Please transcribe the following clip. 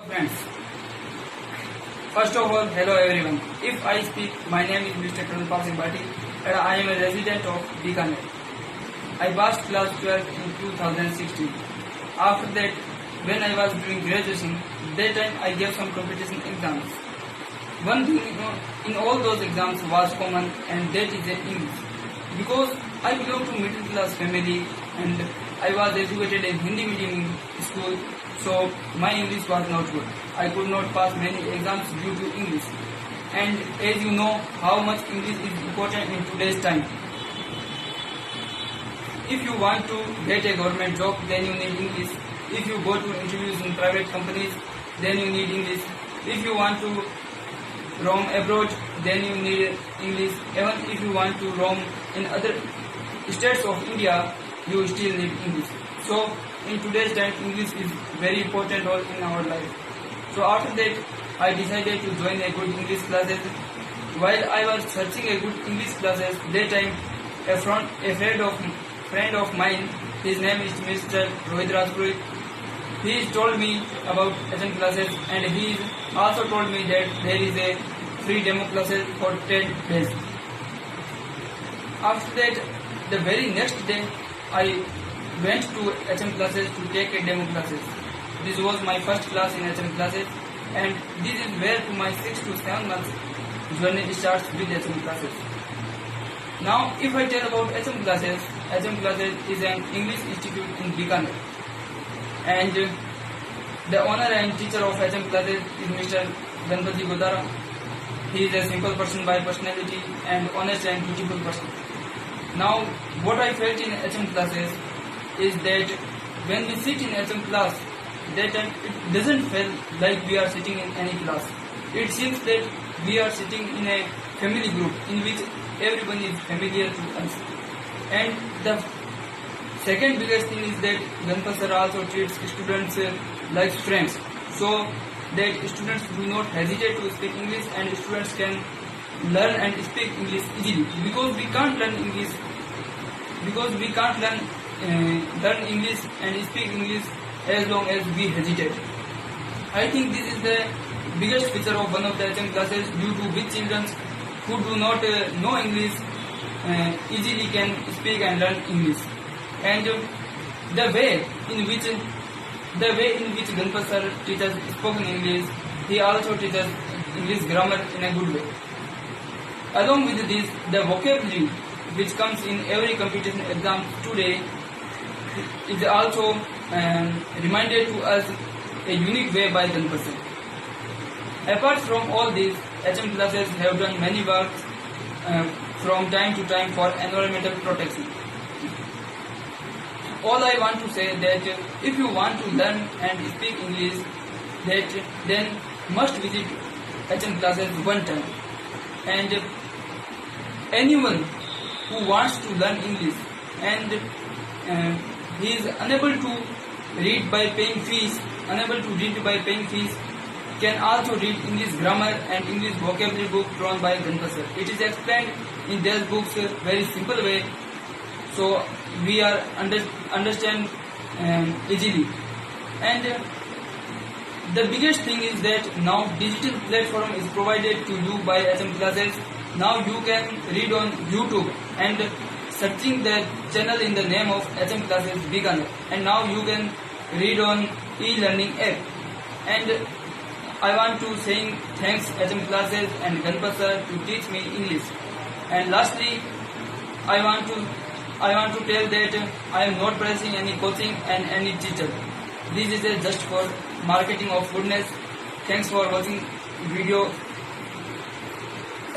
Friends, first of all, hello everyone. If I speak, my name is Mr. Karunpal Singh Bhatti and I am a resident of Bikaner. I passed class 12 in 2016. After that, when I was doing graduation, that time I gave some competition exams. One thing in all those exams was common, and that is English. Because I belong to middle class family and I was educated in Hindi medium school, so my English was not good. I could not pass many exams due to English. And as you know how much English is important in today's time. If you want to get a government job, then you need English. If you go to interviews in private companies, then you need English. If you want to roam abroad, then you need English. Even if you want to roam in other states of India, you still need English. So in today's time, English is very important role in our life. So after that, I decided to join a good English classes. While I was searching a good English classes, that time a friend of mine, his name is Mr. Rohit Rajpurohit. He told me about HM classes, and he also told me that there is a free demo classes for 10 days. After that, the very next day, I went to HM classes to take a demo classes. This was my first class in HM classes, and this is where to my 6 to 7 months journey starts with HM classes. Now, if I tell about HM classes is an English institute in Bikaner, and the owner and teacher of HM classes is Mr. Ganpati Godara. He is a simple person by personality and honest and beautiful person. Now, what I felt in HM classes is that when we sit in HM class, that time it doesn't feel like we are sitting in any class. It seems that we are sitting in a family group in which everyone is familiar to us. And the second biggest thing is that Ganpati sir also treats students like friends, so that students do not hesitate to speak English and students can learn and speak English easily. Because we can't learn English and speak English as long as we hesitate. I think this is the biggest feature of one of the HM classes, due to which children who do not know English easily can speak and learn English. And the way in which Ganpati sir teaches spoken English, he also teaches English grammar in a good way. Along with this, the vocabulary which comes in every competition exam today is also reminded to us a unique way by Ganpati sir. Apart from all this, HM classes have done many works from time to time for environmental protection. All I want to say that if you want to learn and speak English, then must visit HM classes one time. And anyone who wants to learn English and he is unable to read by paying fees, can also read English grammar and English vocabulary book drawn by Ganpati sir. It is explained in their books very simple way, so we are understand easily. And the biggest thing is that now digital platform is provided to you by HM classes. Now you can read on YouTube and searching the channel in the name of HM classes Bikaner, and now you can read on e-learning app. And I want to say thanks HM classes and Ganpati sir to teach me English. And lastly, I want to tell that I am not pricing any coaching and any teacher. This is just for marketing of goodness. Thanks for watching video.